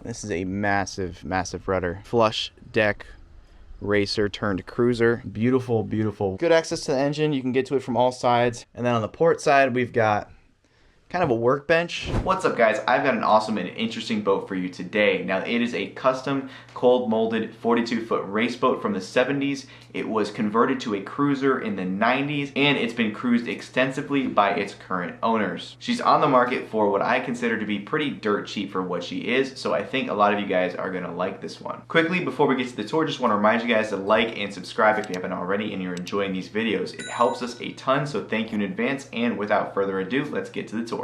This is a massive, massive rudder. Flush deck racer turned cruiser. Beautiful, beautiful. Good access to the engine. You can get to it from all sides. And then on the port side, we've got kind of a workbench. What's up, guys? I've got an awesome and interesting boat for you today. Now, it is a custom cold molded 42-foot race boat from the 70s. It was converted to a cruiser in the 90s, and it's been cruised extensively by its current owners. She's on the market for what I consider to be pretty dirt cheap for what she is, so I think a lot of you guys are gonna like this one. Quickly, before we get to the tour, just wanna remind you guys to like and subscribe if you haven't already and you're enjoying these videos. It helps us a ton, so thank you in advance, and without further ado, let's get to the tour.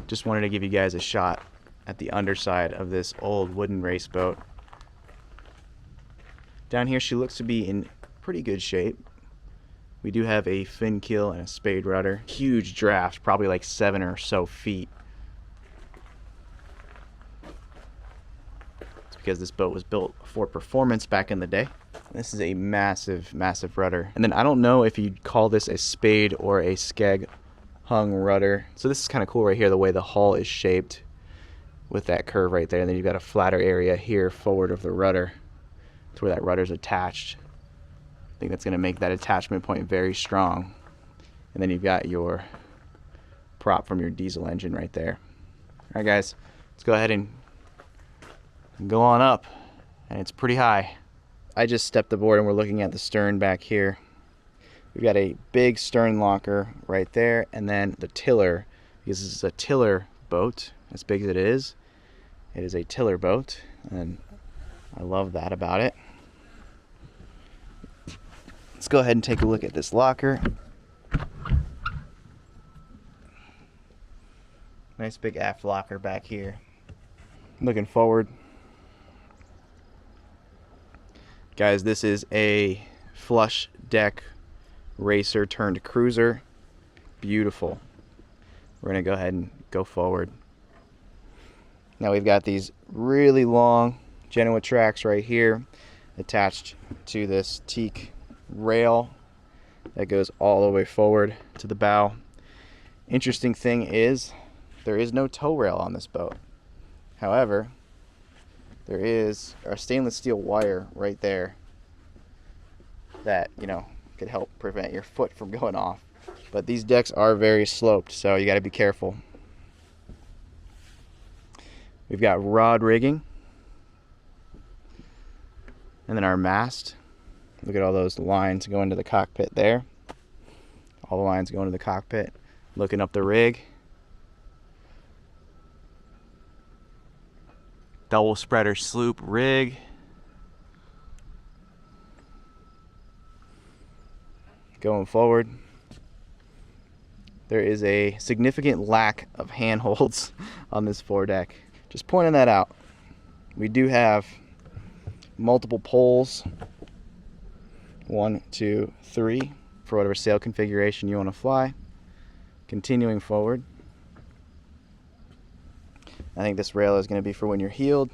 Just wanted to give you guys a shot at the underside of this old wooden race boat. Down here she looks to be in pretty good shape. We do have a fin keel and a spade rudder. Huge draft, probably like 7 or so feet. It's because this boat was built for performance back in the day. This is a massive, massive rudder. And then I don't know if you'd call this a spade or a skeg hung rudder. So this is kind of cool right here, the way the hull is shaped with that curve right there. And then you've got a flatter area here forward of the rudder to where that rudder's attached. I think that's going to make that attachment point very strong. And then you've got your prop from your diesel engine right there. All right, guys, let's go ahead and go on up. And it's pretty high. I just stepped aboard and we're looking at the stern back here. We've got a big stern locker right there, and then the tiller, because this is a tiller boat, as big as it is a tiller boat, and I love that about it. Let's go ahead and take a look at this locker. Nice big aft locker back here. Looking forward. Guys, this is a flush deck racer turned cruiser. Beautiful. We're gonna go ahead and go forward. Now we've got these really long Genoa tracks right here attached to this teak rail that goes all the way forward to the bow. Interesting thing is there is no tow rail on this boat. However, there is a stainless steel wire right there that, you know, could help prevent your foot from going off. But these decks are very sloped, so you got to be careful. We've got rod rigging, and then our mast. Look at all those lines going to the cockpit there. All the lines going to the cockpit. Looking up the rig. Double spreader sloop rig. Going forward, there is a significant lack of handholds on this foredeck. Just pointing that out. We do have multiple poles, 1, 2, 3, for whatever sail configuration you want to fly. Continuing forward, I think this rail is going to be for when you're heeled.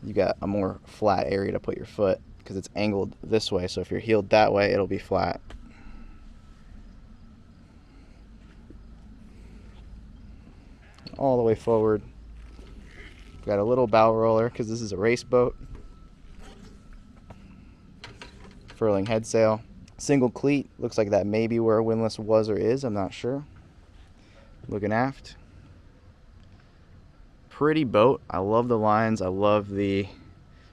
You got a more flat area to put your foot, because it's angled this way, so if you're heeled that way, it'll be flat. All the way forward. We've got a little bow roller, because this is a race boat. Furling head sail. Single cleat. Looks like that may be where a windlass was or is, I'm not sure. Looking aft. Pretty boat. I love the lines. I love the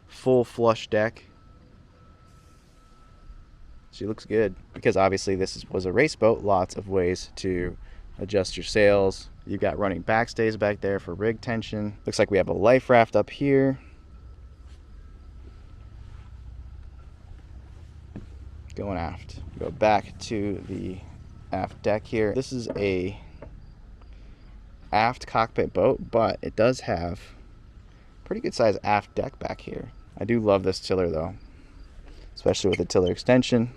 full flush deck. She looks good, because obviously this was a race boat. Lots of ways to adjust your sails. You've got running backstays back there for rig tension. Looks like we have a life raft up here. Going aft. Go back to the aft deck here. This is a aft cockpit boat, but it does have pretty good size aft deck back here. I do love this tiller though, especially with the tiller extension.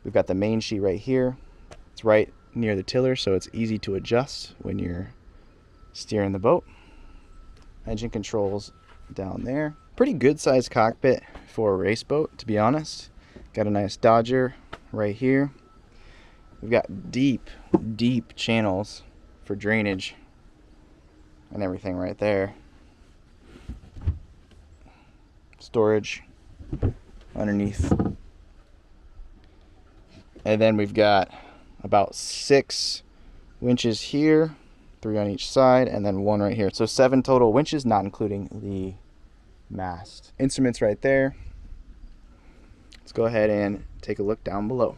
We've got the main sheet right here. It's right near the tiller, so it's easy to adjust when you're steering the boat. Engine controls down there. Pretty good sized cockpit for a race boat, to be honest. Got a nice Dodger right here. We've got deep channels for drainage and everything right there. Storage underneath. And then we've got about 6 winches here, 3 on each side, and then 1 right here. So 7 total winches, not including the mast. Instruments right there. Let's go ahead and take a look down below.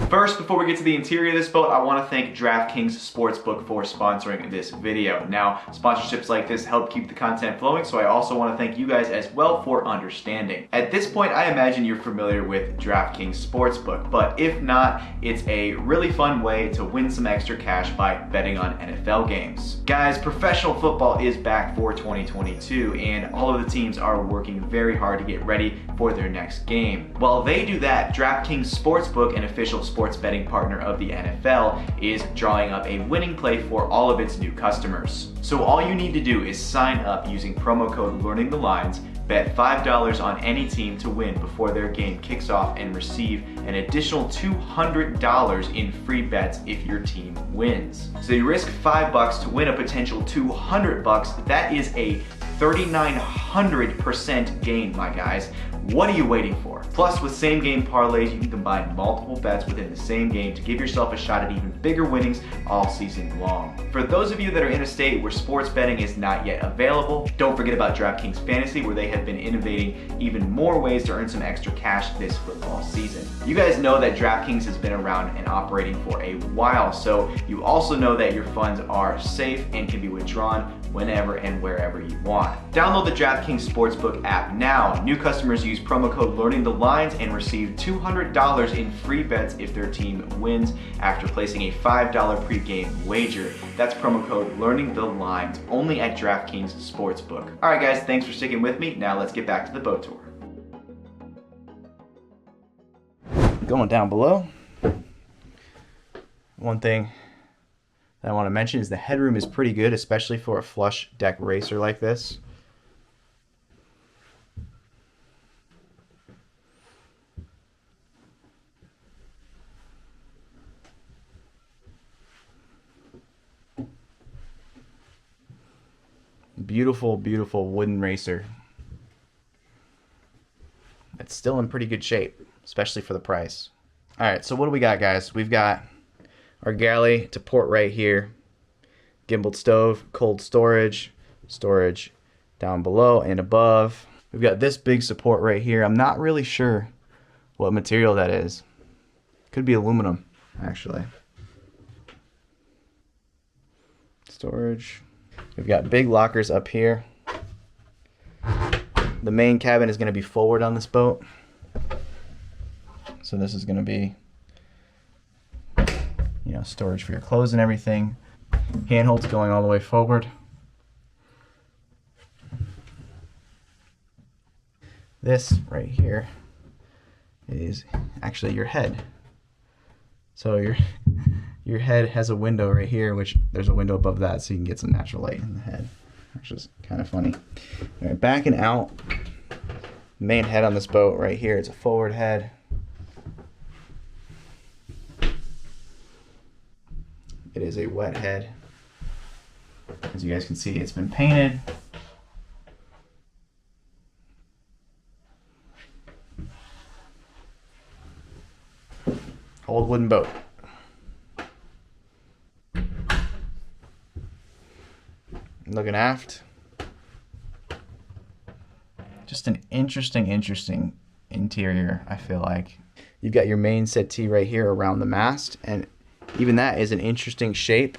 First, before we get to the interior of this boat, I want to thank DraftKings Sportsbook for sponsoring this video. Now, sponsorships like this help keep the content flowing, so I also want to thank you guys as well for understanding. At this point, I imagine you're familiar with DraftKings Sportsbook, but if not, it's a really fun way to win some extra cash by betting on NFL games. Guys, professional football is back for 2022, and all of the teams are working very hard to get ready for their next game. While they do that, DraftKings Sportsbook, an official sports betting partner of the NFL, is drawing up a winning play for all of its new customers. So all you need to do is sign up using promo code learningthelines, bet $5 on any team to win before their game kicks off, and receive an additional $200 in free bets if your team wins. So you risk $5 to win a potential $200. That is a 3,900% gain, my guys. What are you waiting for? Plus, with same game parlays, you can combine multiple bets within the same game to give yourself a shot at even bigger winnings all season long. For those of you that are in a state where sports betting is not yet available, don't forget about DraftKings Fantasy, where they have been innovating even more ways to earn some extra cash this football season. You guys know that DraftKings has been around and operating for a while, so you also know that your funds are safe and can be withdrawn whenever and wherever you want. Download the DraftKings Sportsbook app now. New customers use promo code learningthelines and receive $200 in free bets if their team wins after placing a $5 pregame wager. That's promo code learningthelines only at DraftKings Sportsbook. All right, guys, thanks for sticking with me. Now let's get back to the boat tour. Going down below, one thing that I want to mention is the headroom is pretty good, especially for a flush deck racer like this. Beautiful, beautiful wooden racer. It's still in pretty good shape, especially for the price. All right, so what do we got, guys? We've got our galley to port right here, gimbaled stove, cold storage, storage down below and above. We've got this big support right here. I'm not really sure what material that is. Could be aluminum, actually. Storage. We've got big lockers up here. The main cabin is going to be forward on this boat. So this is going to be, you know, storage for your clothes and everything. Handholds going all the way forward. This right here is actually your head. So your head has a window right here, which there's a window above that, so you can get some natural light in the head, which is kind of funny. All right, backing out, main head on this boat right here, it's a forward head. It is a wet head. As you guys can see, it's been painted. Old wooden boat. Looking aft. Just an interesting interior, I feel like. You've got your main settee right here around the mast, and even that is an interesting shape.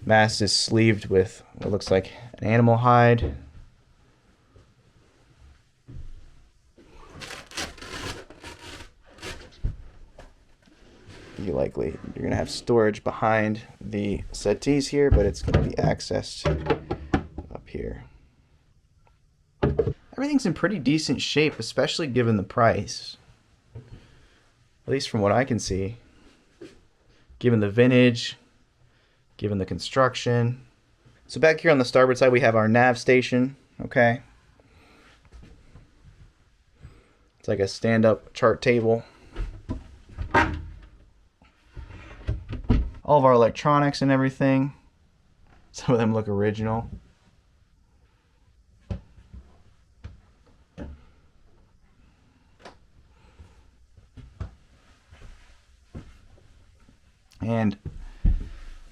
Mast is sleeved with what looks like an animal hide. You like likely. You're gonna have storage behind the settees here, but it's gonna be accessed up here. Everything's in pretty decent shape, especially given the price. At least from what I can see. Given the vintage, given the construction. So back here on the starboard side, we have our nav station, okay? It's like a stand-up chart table. All of our electronics and everything. Some of them look original. And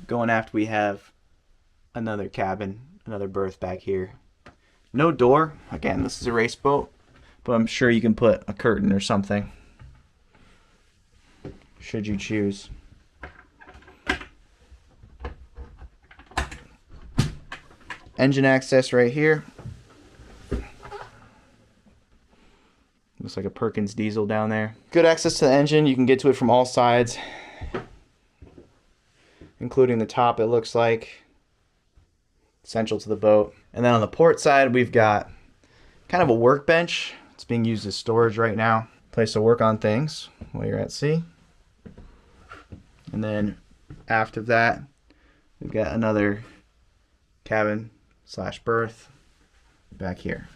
going aft, we have another cabin, another berth back here. No door. Again, this is a race boat, but I'm sure you can put a curtain or something should you choose. Engine access right here. Looks like a Perkins diesel down there. Good access to the engine. You can get to it from all sides, including the top, it looks like. Central to the boat. And then on the port side, we've got kind of a workbench. It's being used as storage right now. Place to work on things while you're at sea. And then after that, we've got another cabin slash berth back here.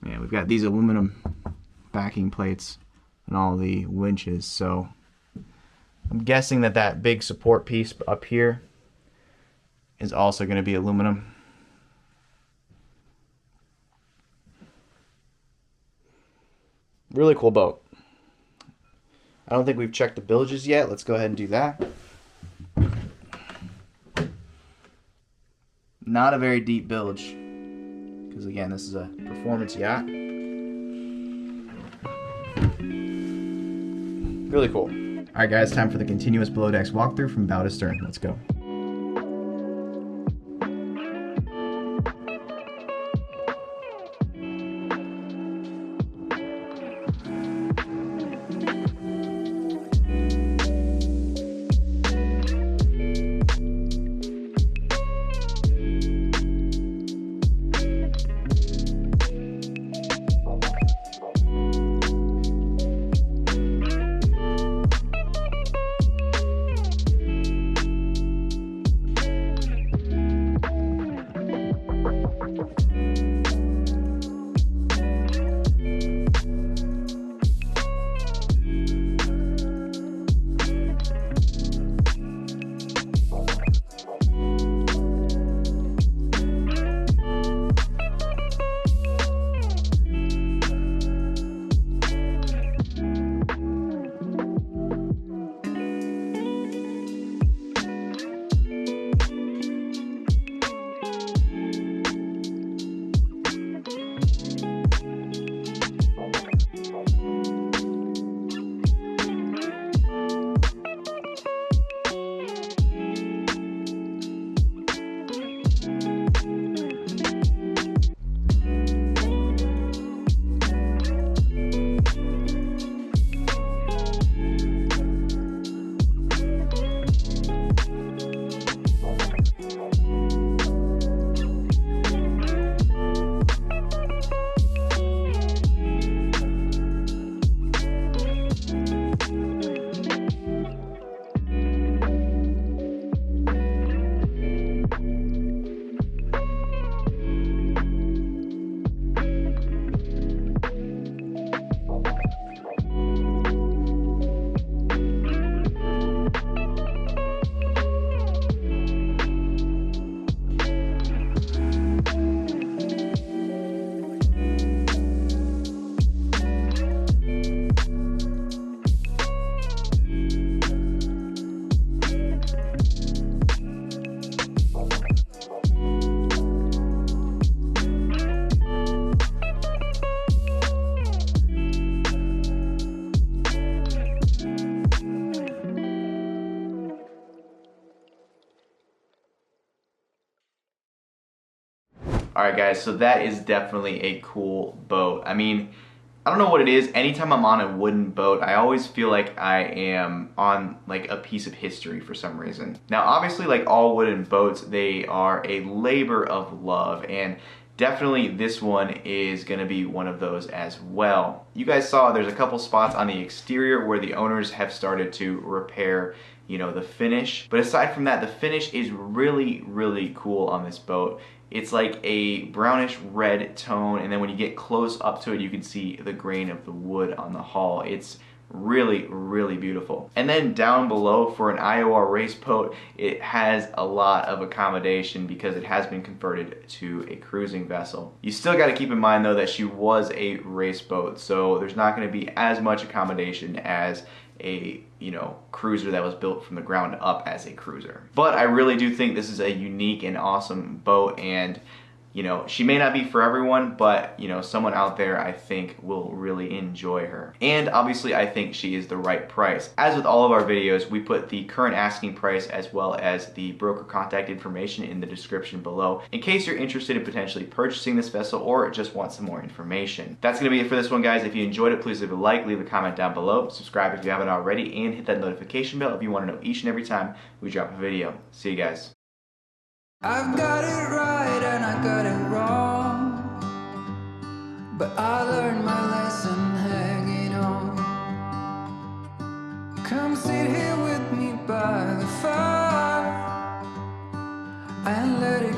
Yeah, we've got these aluminum backing plates and all the winches, so I'm guessing that that big support piece up here is also going to be aluminum. Really cool boat. I don't think we've checked the bilges yet. Let's go ahead and do that. Not a very deep bilge, because again, this is a performance yacht. Really cool. All right, guys, time for the continuous below decks walkthrough from bow to stern. Let's go. Alright guys, so that is definitely a cool boat. I mean, I don't know what it is, anytime I'm on a wooden boat, I always feel like I am on like a piece of history for some reason. Now obviously, like all wooden boats, they are a labor of love, and definitely this one is gonna be one of those as well. You guys saw there's a couple spots on the exterior where the owners have started to repair, you know, the finish. But aside from that, the finish is really, really cool on this boat. It's like a brownish red tone, and then when you get close up to it, you can see the grain of the wood on the hull. It's really, really beautiful. And then down below, for an IOR race boat, it has a lot of accommodation because it has been converted to a cruising vessel. You still got to keep in mind though that she was a race boat, so there's not going to be as much accommodation as a, you know, cruiser that was built from the ground up as a cruiser. But I really do think this is a unique and awesome boat, and you know, she may not be for everyone, but you know, someone out there I think will really enjoy her. And obviously I think she is the right price. As with all of our videos, we put the current asking price as well as the broker contact information in the description below in case you're interested in potentially purchasing this vessel or just want some more information. That's gonna be it for this one, guys. If you enjoyed it, please leave a like, leave a comment down below, subscribe if you haven't already, and hit that notification bell if you want to know each and every time we drop a video. See you guys. I've got it right and I got it wrong, but I learned my lesson hanging on. Come sit here with me by the fire and let it